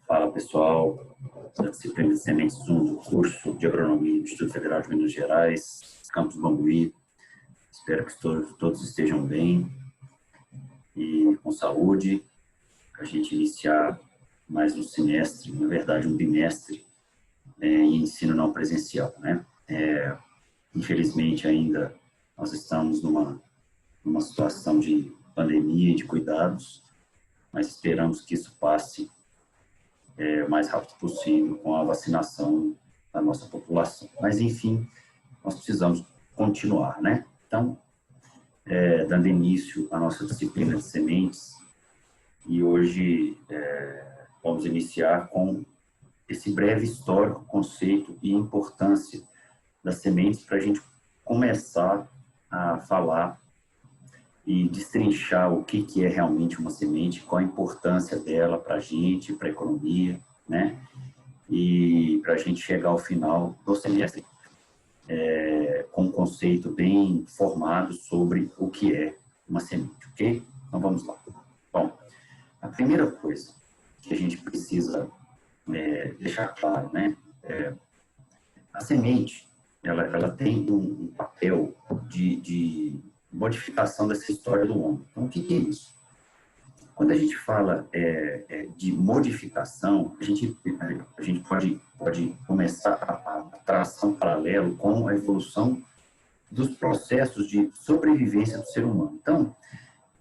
Fala pessoal, da disciplina de sementes 1 do curso de agronomia do Instituto Federal de Minas Gerais, Campus Bambuí. Espero que todos estejam bem e com saúde, para a gente iniciar mais um semestre, na verdade um bimestre, em ensino não presencial, né? Infelizmente ainda nós estamos numa situação de pandemia e de cuidados, mas esperamos que isso passe o mais rápido possível com a vacinação da nossa população. Mas, enfim, nós precisamos continuar, né? Então, dando início à nossa disciplina de sementes, e hoje vamos iniciar com esse breve histórico, conceito e importância das sementes para a gente começar a falar e destrinchar o que é realmente uma semente, qual a importância dela para a gente, para a economia, né? E para a gente chegar ao final do semestre com um conceito bem formado sobre o que é uma semente, ok? Então vamos lá. Bom, a primeira coisa que a gente precisa deixar claro, né? A semente, ela tem um papel de modificação dessa história do homem. Então, o que é isso? Quando a gente fala de modificação, a gente pode começar a traçar um paralelo com a evolução dos processos de sobrevivência do ser humano. Então,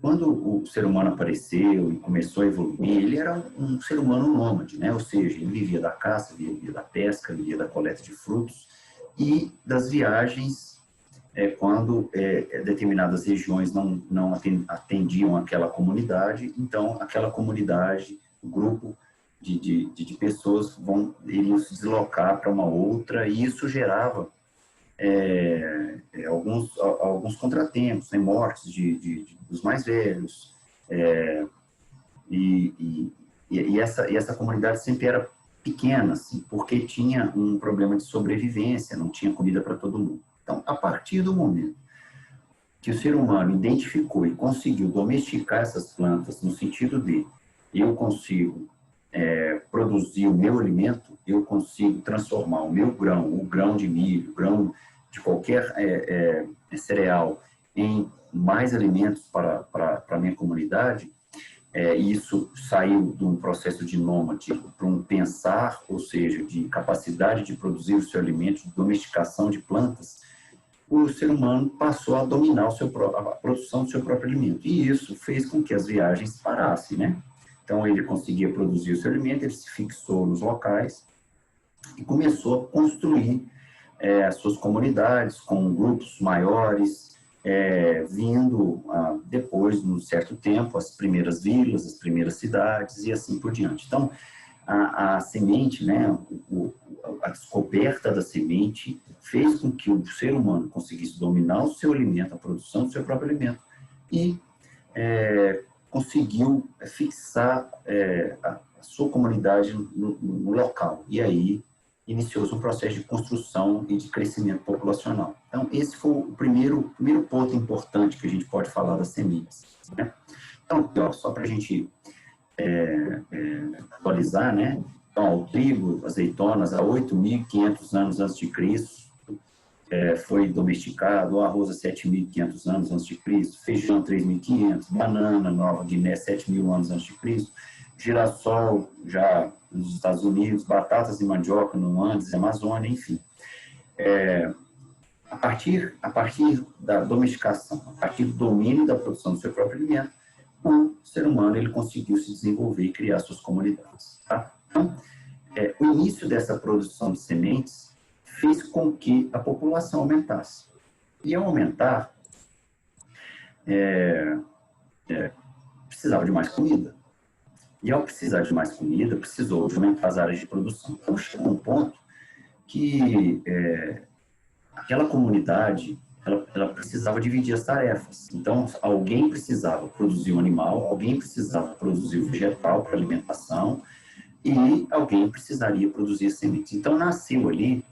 quando o ser humano apareceu e começou a evoluir, ele era um ser humano nômade, né? Ou seja, ele vivia da caça, vivia da pesca, vivia da coleta de frutos e das viagens quando determinadas regiões não atendiam aquela comunidade, então aquela comunidade, o grupo de pessoas iriam se deslocar para uma outra, e isso gerava alguns contratempos, né, mortes dos mais velhos, e essa comunidade sempre era pequena, assim, porque tinha um problema de sobrevivência, não tinha comida para todo mundo. Então, a partir do momento que o ser humano identificou e conseguiu domesticar essas plantas, no sentido de eu consigo produzir o meu alimento, eu consigo transformar o meu grão, o grão de milho, o grão de qualquer cereal, em mais alimentos para a minha comunidade, isso saiu de um processo de nômade para um pensar, ou seja, de capacidade de produzir o seu alimento, de domesticação de plantas. O ser humano passou a dominar a produção do seu próprio alimento. E isso fez com que as viagens parassem, né? Então, ele conseguia produzir o seu alimento, ele se fixou nos locais e começou a construir as suas comunidades com grupos maiores, vindo depois, num certo tempo, as primeiras vilas, as primeiras cidades e assim por diante. Então, a semente, né, a descoberta da semente fez com que o ser humano conseguisse dominar o seu alimento, a produção do seu próprio alimento, e conseguiu fixar a sua comunidade no local. E aí iniciou-se um processo de construção e de crescimento populacional. Então, esse foi o primeiro ponto importante que a gente pode falar das sementes, né? Então, aqui, ó, só para a gente atualizar, né? Então, o trigo, azeitonas, há 8.500 anos antes de Cristo, foi domesticado, o arroz há 7.500 anos antes de Cristo, feijão 3.500, banana, Nova Guiné, 7.000 anos antes de Cristo, girassol já nos Estados Unidos, batatas e mandioca no Andes, Amazônia, enfim. A partir da domesticação, a partir do domínio da produção do seu próprio alimento, o ser humano ele conseguiu se desenvolver e criar suas comunidades. Tá? Então, o início dessa produção de sementes fez com que a população aumentasse. E ao aumentar, precisava de mais comida. E ao precisar de mais comida, precisou de aumentar as áreas de produção. Então, chegou um ponto que aquela comunidade ela precisava dividir as tarefas. Então, alguém precisava produzir um animal, alguém precisava produzir o vegetal para alimentação e alguém precisaria produzir sementes. Então, nasceu ali,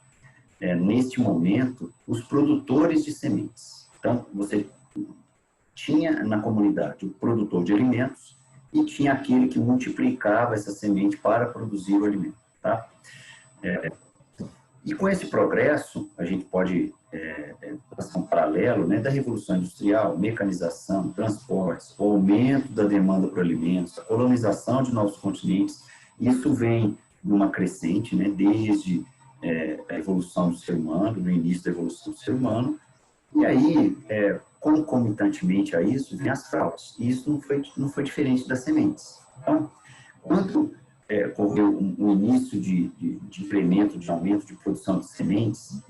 neste momento, os produtores de sementes. Então, você tinha na comunidade o produtor de alimentos e tinha aquele que multiplicava essa semente para produzir o alimento. Tá? E com esse progresso, a gente pode fazer um paralelo, né, da Revolução Industrial, mecanização, transportes, o aumento da demanda por alimentos, a colonização de novos continentes. Isso vem numa crescente, né, desde a evolução do ser humano, no início da evolução do ser humano, e aí, concomitantemente a isso, vem as fraudes. E isso não foi diferente das sementes. Então, quando ocorreu um início de incremento, de aumento de produção de sementes,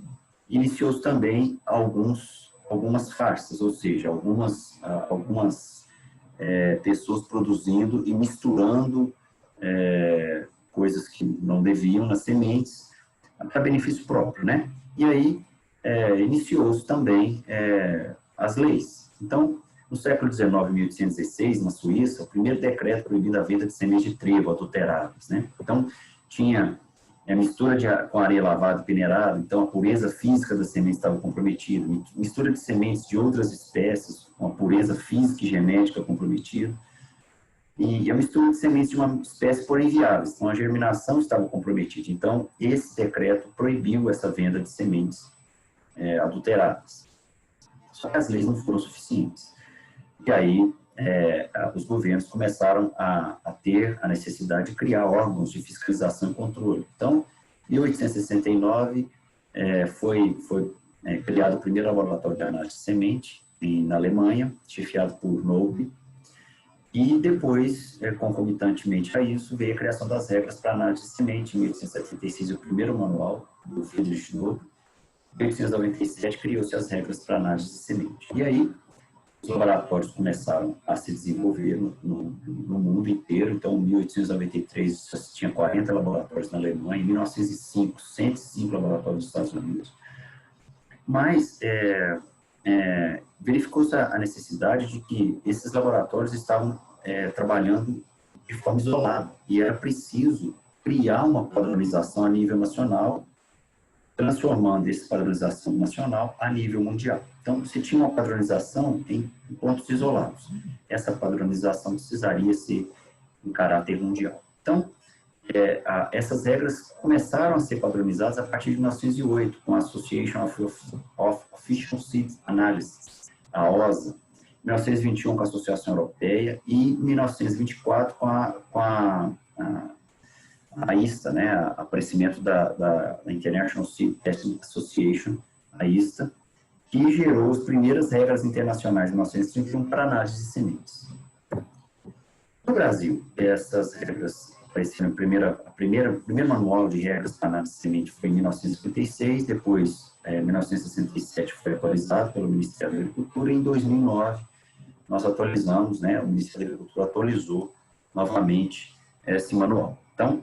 iniciou também algumas farsas, ou seja, algumas pessoas produzindo e misturando coisas que não deviam nas sementes para benefício próprio, né? E aí iniciou-se também as leis. Então, no século XIX, 1816, na Suíça, o primeiro decreto proibindo a venda de sementes de trigo adulteradas, né? Então, tinha mistura com areia lavada e peneirada, então a pureza física das sementes estava comprometida, mistura de sementes de outras espécies, com a pureza física e genética comprometida, e a mistura de sementes de uma espécie porém viáveis, então a germinação estava comprometida. Então, esse decreto proibiu essa venda de sementes adulteradas. Só que as leis não foram suficientes. E aí, os governos começaram a ter a necessidade de criar órgãos de fiscalização e controle. Então, em 1869, foi criado o primeiro laboratório de análise de semente na Alemanha, chefiado por Noble, e depois, concomitantemente a isso, veio a criação das regras para análise de semente. Em 1876, o primeiro manual do Friedrich Noble. Em 1897, criou-se as regras para análise de semente. E aí, os laboratórios começaram a se desenvolver no mundo inteiro. Então, em 1893, tinha 40 laboratórios na Alemanha. Em 1905, 105 laboratórios nos Estados Unidos. Mas verificou-se a necessidade de que esses laboratórios estavam trabalhando de forma isolada. E era preciso criar uma padronização a nível nacional, transformando essa padronização nacional a nível mundial. Então, se tinha uma padronização em pontos isolados, essa padronização precisaria ser em caráter mundial. Então, essas regras começaram a ser padronizadas a partir de 1908, com a Association of Official Seed Analysis, a OSA, 1921 com a Associação Europeia e 1924 com a ISTA, né, aparecimento da International Seed Testing Association, a ISTA, que gerou as primeiras regras internacionais de 1931 para análise de sementes. No Brasil, essas regras apareceram o primeiro manual de regras para análise de semente foi em 1956, depois, em 1967, foi atualizado pelo Ministério da Agricultura, e em 2009, nós atualizamos, né, o Ministério da Agricultura atualizou novamente esse manual. Então,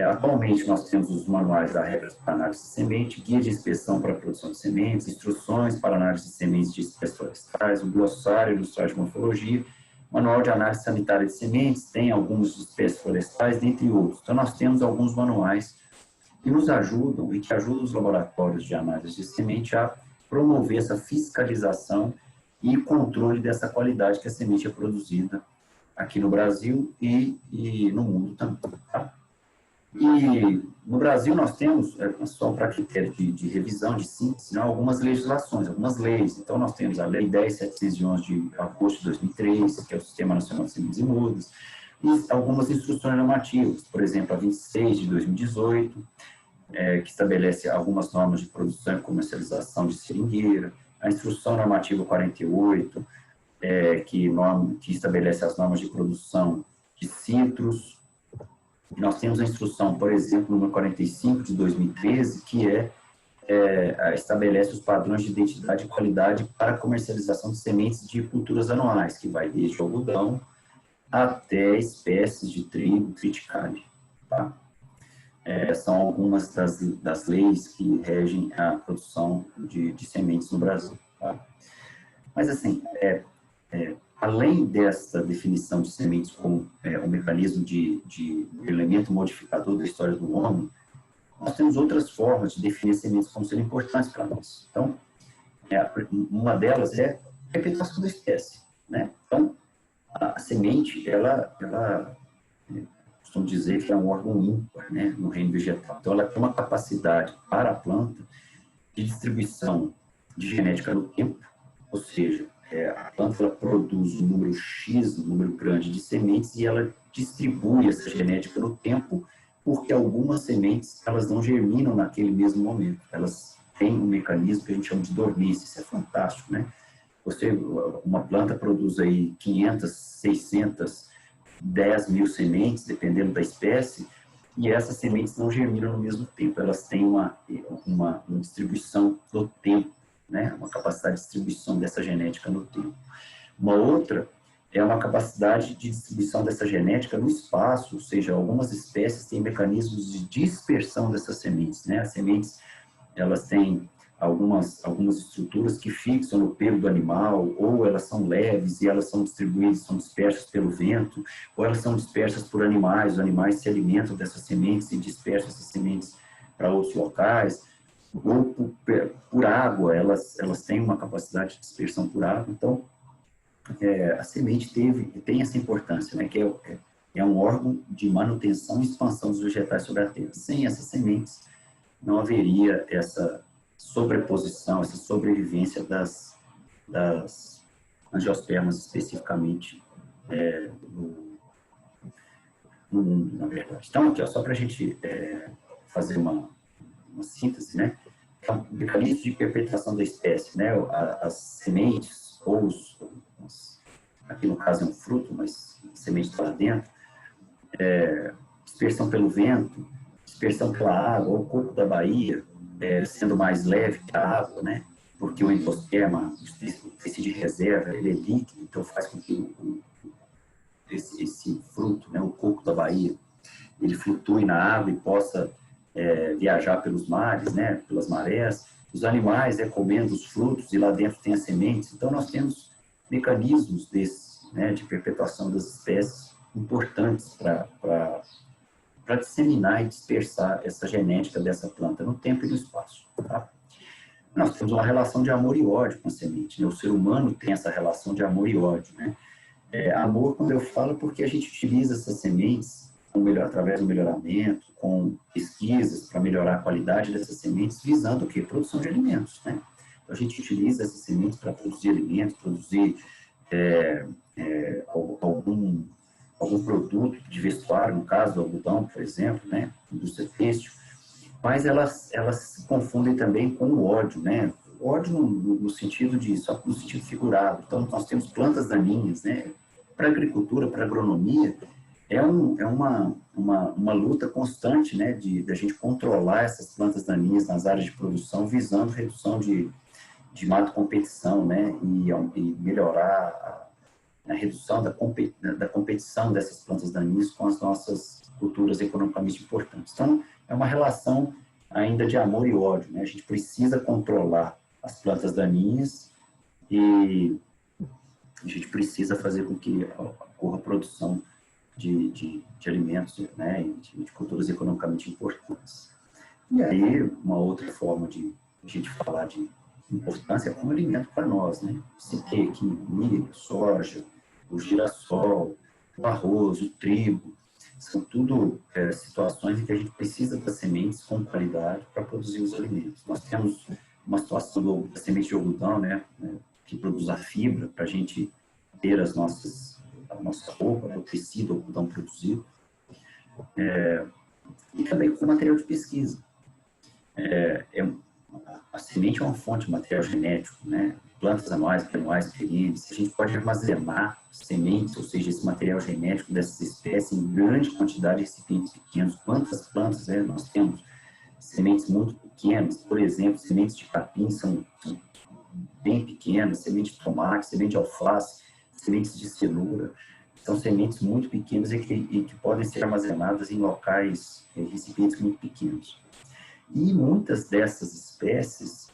atualmente nós temos os manuais das regras para análise de semente, guia de inspeção para a produção de sementes, instruções para análise de sementes de espécies florestais, o glossário ilustrado de morfologia, manual de análise sanitária de sementes, tem algumas espécies florestais, dentre outros. Então, nós temos alguns manuais que nos ajudam e que ajudam os laboratórios de análise de semente a promover essa fiscalização e controle dessa qualidade que a semente é produzida aqui no Brasil e no mundo também. Tá? E no Brasil nós temos, só para critério de revisão, de síntese, algumas legislações, algumas leis. Então nós temos a Lei 10.711 de agosto de 2003, que é o Sistema Nacional de Sementes e Mudas, e algumas instruções normativas, por exemplo, a 26 de 2018, que estabelece algumas normas de produção e comercialização de seringueira, a Instrução Normativa 48, que estabelece as normas de produção de citros. Nós temos a instrução, por exemplo, número 45 de 2013, que estabelece os padrões de identidade e qualidade para a comercialização de sementes de culturas anuais, que vai desde o algodão até espécies de trigo, triticale. Tá? São algumas das leis que regem a produção de sementes no Brasil. Tá? Mas, assim, além dessa definição de sementes como um mecanismo de elemento modificador da história do homem, nós temos outras formas de definir sementes como sendo importantes para nós. Então, uma delas é a perpetuação da espécie. Né? Então, A semente, ela costumo dizer que é um órgão ímpar, né, no reino vegetal. Então, ela tem uma capacidade para a planta de distribuição de genética no tempo, ou seja, a planta ela produz um número X, um número grande de sementes e ela distribui essa genética no tempo, porque algumas sementes elas não germinam naquele mesmo momento, elas têm um mecanismo que a gente chama de dormência. Isso é fantástico, né? Uma planta produz aí 500, 600, 10 mil sementes, dependendo da espécie, e essas sementes não germinam no mesmo tempo, elas têm uma distribuição no tempo, né? Uma capacidade de distribuição dessa genética no tempo. Uma outra é uma capacidade de distribuição dessa genética no espaço, ou seja, algumas espécies têm mecanismos de dispersão dessas sementes, né? As sementes, elas têm algumas estruturas que fixam no pelo do animal, ou elas são leves e elas são distribuídas, são dispersas pelo vento, ou elas são dispersas por animais, os animais se alimentam dessas sementes e dispersam essas sementes para outros locais, ou por água, elas têm uma capacidade de dispersão por água. Então, a semente tem essa importância, né, que é um órgão de manutenção e expansão dos vegetais sobre a terra. Sem essas sementes, não haveria essa sobreposição, essa sobrevivência das angiospermas especificamente no mundo, na verdade. Então, aqui, ó, só para a gente fazer uma síntese, né? Então, o mecanismo de perpetuação da espécie, né? As sementes, ou aqui no caso é um fruto, mas a semente está lá dentro, dispersão pelo vento, dispersão pela água, o coco da Bahia, sendo mais leve que a água, né? Porque o endosperma, o tecido de reserva, ele é líquido, então faz com que esse fruto, né, o coco da Bahia, ele flutue na água e possa viajar pelos mares, né, pelas marés. Os animais comendo os frutos e lá dentro tem as sementes. Então, nós temos mecanismos né, de perpetuação das espécies importantes para disseminar e dispersar essa genética dessa planta no tempo e no espaço. Tá? Nós temos uma relação de amor e ódio com a semente, né? O ser humano tem essa relação de amor e ódio, né? Amor, quando eu falo, porque a gente utiliza essas sementes através do melhoramento, com pesquisas para melhorar a qualidade dessas sementes, visando o quê? Produção de alimentos, né? Então, a gente utiliza essas sementes para produzir alimentos, produzir algum produto de vestuário, no caso do algodão, por exemplo, né? Indústria têxtil, mas elas se confundem também com o ódio, né? O ódio no sentido só no sentido figurado. Então, nós temos plantas daninhas, né? Para a agricultura, para a agronomia, é uma luta constante, né? Da gente controlar essas plantas daninhas nas áreas de produção, visando redução de mato competição, né? E melhorar a redução da competição dessas plantas daninhas com as nossas culturas economicamente importantes. Então, é uma relação ainda de amor e ódio, né? A gente precisa controlar as plantas daninhas e a gente precisa fazer com que ocorra a produção de alimentos, né? E de culturas economicamente importantes. E aí, uma outra forma de a gente falar de importância como alimento para nós, né? Citei aqui milho, soja, o girassol, o arroz, o trigo, são tudo situações em que a gente precisa das sementes com qualidade para produzir os alimentos. Nós temos uma situação da semente de algodão, né, que produz a fibra para a gente ter a nossa roupa, né, o tecido algodão produzido, e também com material de pesquisa. A semente é uma fonte de material genético, né? Plantas anuais perenes. A gente pode armazenar sementes, ou seja, esse material genético dessas espécies em grande quantidade de recipientes pequenos. Quantas plantas nós temos? Sementes muito pequenas, por exemplo, sementes de capim são bem pequenas, semente de tomate, semente de alface, sementes de cenoura. São sementes muito pequenas e que podem ser armazenadas em locais, recipientes muito pequenos. E muitas dessas espécies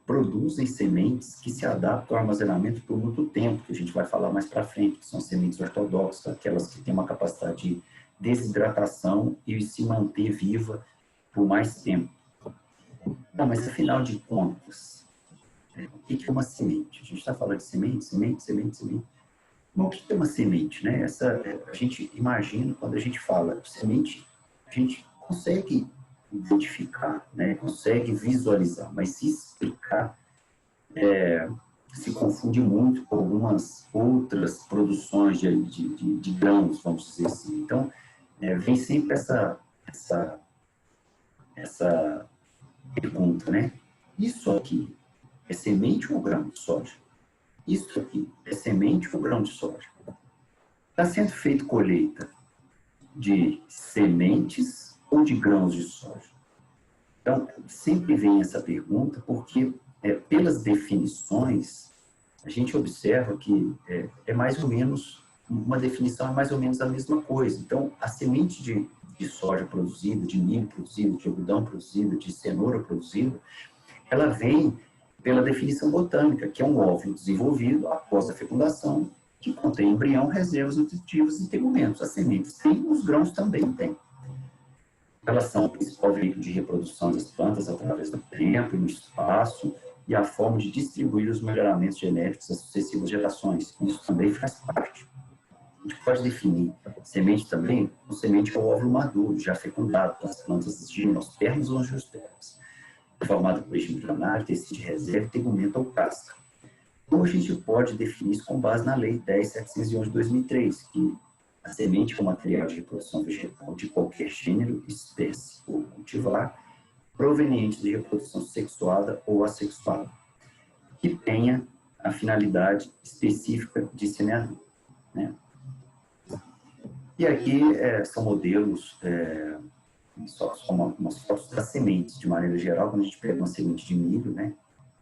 produzem sementes que se adaptam ao armazenamento por muito tempo, que a gente vai falar mais para frente, que são sementes ortodoxas, aquelas que têm uma capacidade de desidratação e se manter viva por mais tempo. Não, mas afinal de contas, o que é uma semente? A gente está falando de semente. Bom, o que é uma semente, né? A gente imagina, quando a gente fala de semente, a gente consegue identificar, né? Consegue visualizar, mas se explicar, se confunde muito com algumas outras produções de grãos, vamos dizer assim. Então, vem sempre essa pergunta, né? Isso aqui é semente ou grão de soja? Isso aqui é semente ou grão de soja? Está sendo feita colheita de sementes ou de grãos de soja? Então, sempre vem essa pergunta, porque pelas definições, a gente observa que é mais ou menos, uma definição é mais ou menos a mesma coisa. Então, a semente de soja produzida, de milho produzido, de algodão produzido, de cenoura produzida, ela vem pela definição botânica, que é um óvulo desenvolvido após a fecundação, que contém embrião, reservas nutritivas e tegumentos. As sementes têm, os grãos também têm. Elas são o principal veículo de reprodução das plantas através do tempo e no espaço, e a forma de distribuir os melhoramentos genéticos às sucessivas gerações. Isso também faz parte. A gente pode definir semente também, o semente é o óvulo maduro, já fecundado, das plantas gimnospermas ou angiospermas, formado por eixo embrionário, tecido de reserva, tegumento ou casca. Então, a gente pode definir isso com base na Lei 10.711 de 2003, que a semente é um material de reprodução vegetal de qualquer gênero, espécie ou cultivar, proveniente de reprodução sexuada ou assexuada, que tenha a finalidade específica de semeadura, né? E aqui são modelos, só umas fotos das sementes, de maneira geral. Quando a gente pega uma semente de milho, né,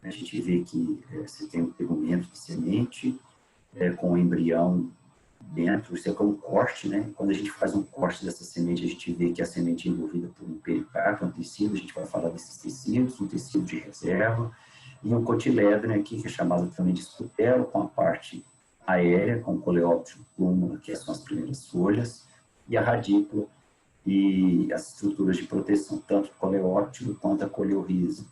a gente vê que você tem um tegumento de semente com o embrião dentro, isso é como um corte, né? Quando a gente faz um corte dessa semente, a gente vê que a semente é envolvida por um pericarpo, um tecido, a gente vai falar desses tecidos, um tecido de reserva, e um cotiledone aqui, que é chamado também de escutelo, com a parte aérea, com o coleóptero plúmula, que são as primeiras folhas, e a radícula e as estruturas de proteção, tanto o coleóptero quanto a coleorrisa.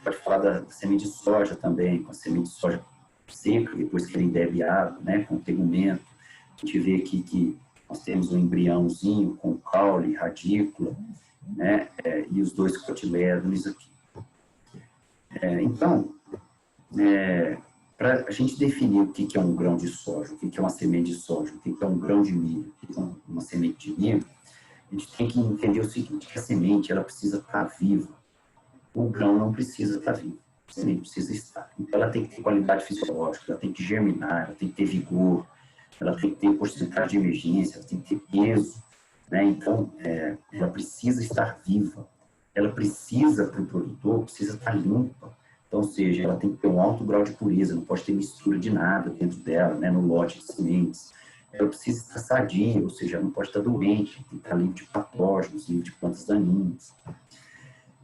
Pode falar da semente de soja também, com a semente de soja seca, depois que ele embebe água, né, com o tegumento. A gente vê aqui que nós temos um embriãozinho com caule, radícula, né, e os dois cotilédones aqui. Então, para a gente definir o que é um grão de soja, o que é uma semente de soja, o que é um grão de milho, o que é uma semente de milho, a gente tem que entender o seguinte, que a semente ela precisa estar viva. O grão não precisa estar vivo, a semente precisa estar. Então, ela tem que ter qualidade fisiológica, ela tem que germinar, ela tem que ter vigor, ela tem que ter porcentagem de emergência, ela tem que ter peso, né? Então, ela precisa estar viva. Ela precisa, para o produtor, precisa estar limpa. Então, ou seja, ela tem que ter um alto grau de pureza, não pode ter mistura de nada dentro dela, né, no lote de sementes. Ela precisa estar sadia, ou seja, ela não pode estar doente, tem que estar livre de patógenos, livre de plantas daninhas.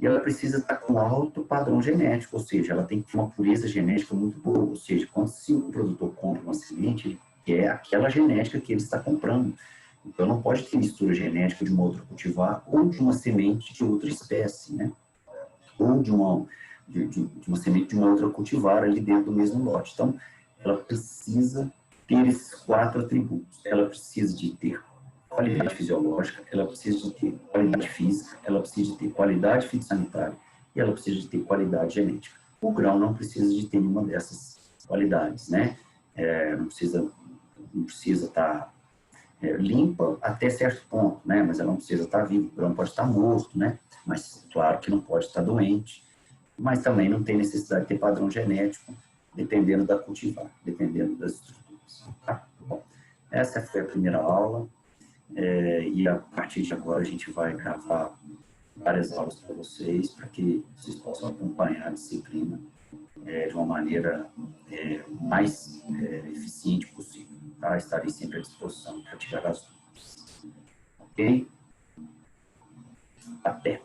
E ela precisa estar com alto padrão genético, ou seja, ela tem que ter uma pureza genética muito boa, ou seja, quando se o produtor compra uma semente, ele quer aquela genética que ele está comprando. Então, não pode ter mistura genética de uma outra cultivar ou de uma semente de outra espécie, né? Ou de uma semente de uma outra cultivar ali dentro do mesmo lote. Então, ela precisa ter esses 4 atributos. Ela precisa de ter qualidade fisiológica, ela precisa de ter qualidade física, ela precisa de ter qualidade fitossanitária e ela precisa de ter qualidade genética. O grão não precisa de ter nenhuma dessas qualidades, né? Não precisa estar limpa até certo ponto, né? Mas ela não precisa estar viva. O grão pode estar morto, né? Mas claro que não pode estar doente. Mas também não tem necessidade de ter padrão genético, dependendo da cultivar, dependendo das estruturas. Tá? Bom, essa foi a primeira aula. E a partir de agora a gente vai gravar várias aulas para vocês, para que vocês possam acompanhar a disciplina de uma maneira mais eficiente possível. Tá? Estarei sempre à disposição para tirar as dúvidas. Ok? Até!